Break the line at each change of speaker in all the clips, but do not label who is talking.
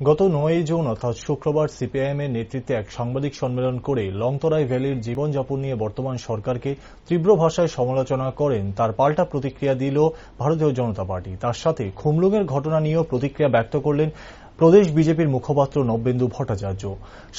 গত ৯ জুন অর্থাৎ শুক্রবার সিপিআইএমের নেতৃত্বে এক সাংবাদিক সম্মেলন করে লংতরাই ভ্যালির জীবনযাপন নিয়ে বর্তমান সরকারকে তীব্র ভাষায় সমালোচনা করেন। তার পাল্টা প্রতিক্রিয়া দিল ভারতীয় জনতা পার্টি। তার সাথে খুমলুঙের ঘটনা নিয়েও প্রতিক্রিয়া ব্যক্ত করলেন প্রদেশ বিজেপির মুখপাত্র নবেন্দু ভট্টাচার্য।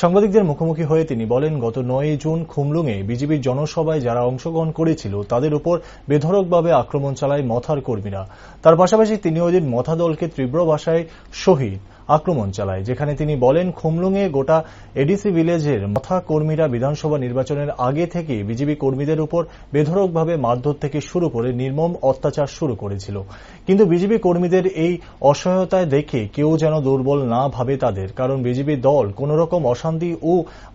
সাংবাদিকদের মুখোমুখি হয়ে তিনি বলেন, গত ৯ জুন খুমলুঙে বিজেপির জনসভায় যারা অংশগ্রহণ করেছিল তাদের উপর বেধড়কভাবে আক্রমণ চালায় মথার কর্মীরা। তার পাশাপাশি তিনি ওইদিন মথা দলকে তীব্র ভাষায় শহীদ আক্রমণ চালায়, যেখানে তিনি বলেন খুমলুঙে গোটা এডিসি ভিলেজের মথা কর্মীরা বিধানসভা নির্বাচনের আগে থেকে বিজেপি কর্মীদের উপর বেধড়কভাবে মারধর থেকে শুরু করে নির্মম অত্যাচার শুরু করেছিল। কিন্তু বিজেপি কর্মীদের এই অসহায়তায় দেখে কেউ যেন দুর্বল না ভাবে তাদের, কারণ বিজেপি দল কোন রকম অশান্তি ও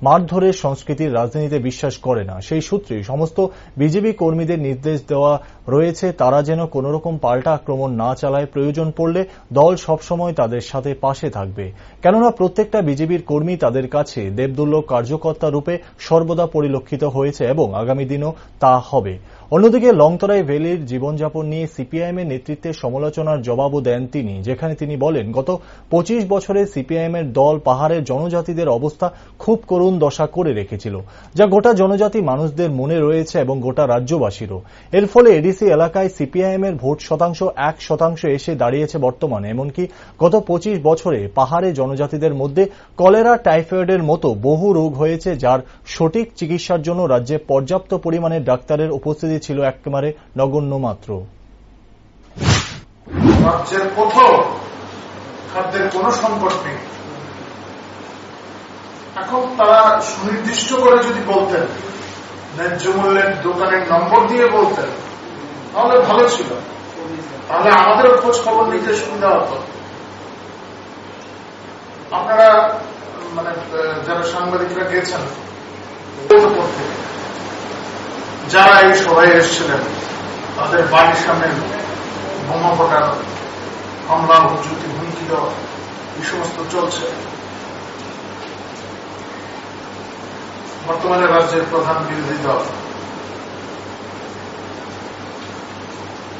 মারধরের সংস্কৃতির রাজনীতিতে বিশ্বাস করে না। সেই সূত্রে সমস্ত বিজেপি কর্মীদের নির্দেশ দেওয়া রয়েছে তারা যেন কোন রকম পাল্টা আক্রমণ না চালায়। প্রয়োজন পড়লে দল সবসময় তাদের সাথে পাশে থাকবে, কেননা প্রত্যেকটা বিজেপির কর্মী তাদের কাছে দেবদুল্য কার্যকর্তা রূপে সর্বদা পরিলক্ষিত হয়েছে এবং আগামী দিনও তা হবে। অন্যদিকে লংতরাই ভ্যালির জীবনযাপন নিয়ে সিপিআইএমের নেতৃত্বে সমালোচনার জবাবও দেন তিনি, যেখানে তিনি বলেন, গত ২৫ বছরে সিপিআইএমের দল পাহাড়ের জনজাতিদের অবস্থা খুব করুণ দশা করে রেখেছিল, যা গোটা জনজাতি মানুষদের মনে রয়েছে এবং গোটা রাজ্যবাসীরও। এর ফলে এডিসি এলাকায় সিপিআইএমের ভোট শতাংশ ১% এসে দাঁড়িয়েছে বর্তমানে। এমনকি গত ২৫ বছরে পাহাড়ে জনজাতিদের মধ্যে কলেরা, টাইফয়েডের মতো বহু রোগ হয়েছে, যার সঠিক চিকিৎসার জন্য রাজ্যে পর্যাপ্ত পরিমাণে ডাক্তারের উপস্থিতি ছিল একেবারে নগণ্য মাত্র।
রাজ্যের কোথাও খাদ্যের কোন সংকট নেই। এখন তারা সুনির্দিষ্ট করে যদি বলতেন, ন্যায্য মূল্যের দোকানের নম্বর দিয়ে বলতেন, তাহলে ভালো ছিল, তাহলে আমাদের খোঁজ খবর নিতে সুবিধা হতো। আপনারা যারা সাংবাদিকরা গেছেন, যারা এই সভায় এসেছিলেন, তাদের বাড়ির সামনে বোমা ফোটানো, হামলা, হুমকি, হুমকি দেওয়া, এই সমস্ত চলছে। বর্তমানে রাজ্যের প্রধান বিরোধী দল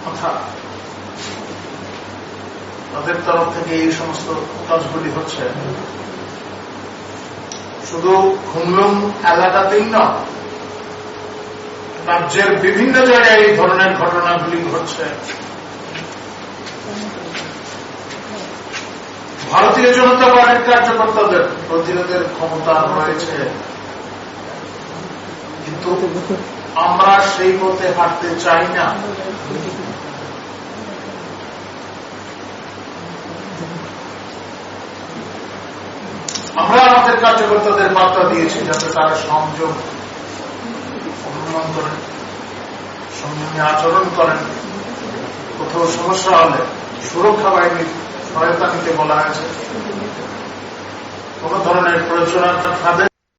অর্থাৎ তাদের তরফ থেকে এই সমস্ত কাজগুলি হচ্ছে। শুধু খুমলুং এলাকাতেই নয়, রাজ্যের বিভিন্ন জায়গায় এই ধরনের ঘটনাগুলি ঘটছে। ভারতীয় জনতা পার্টির কার্যকর্তাদের প্রতিরোধের ক্ষমতা রয়েছে, কিন্তু আমরা সেই পথে হাঁটতে চাই না। আমরা আমাদের কার্যকর্তাদের বার্তা দিয়েছি যাতে তারা সংযম অবলম্বন করেন, সংযমী আচরণ করেন। কোথাও সমস্যা হলে সুরক্ষা বাহিনীর সহায়তা নিতে বলা হয়েছে। কোন ধরনের প্ররোচনা খাবে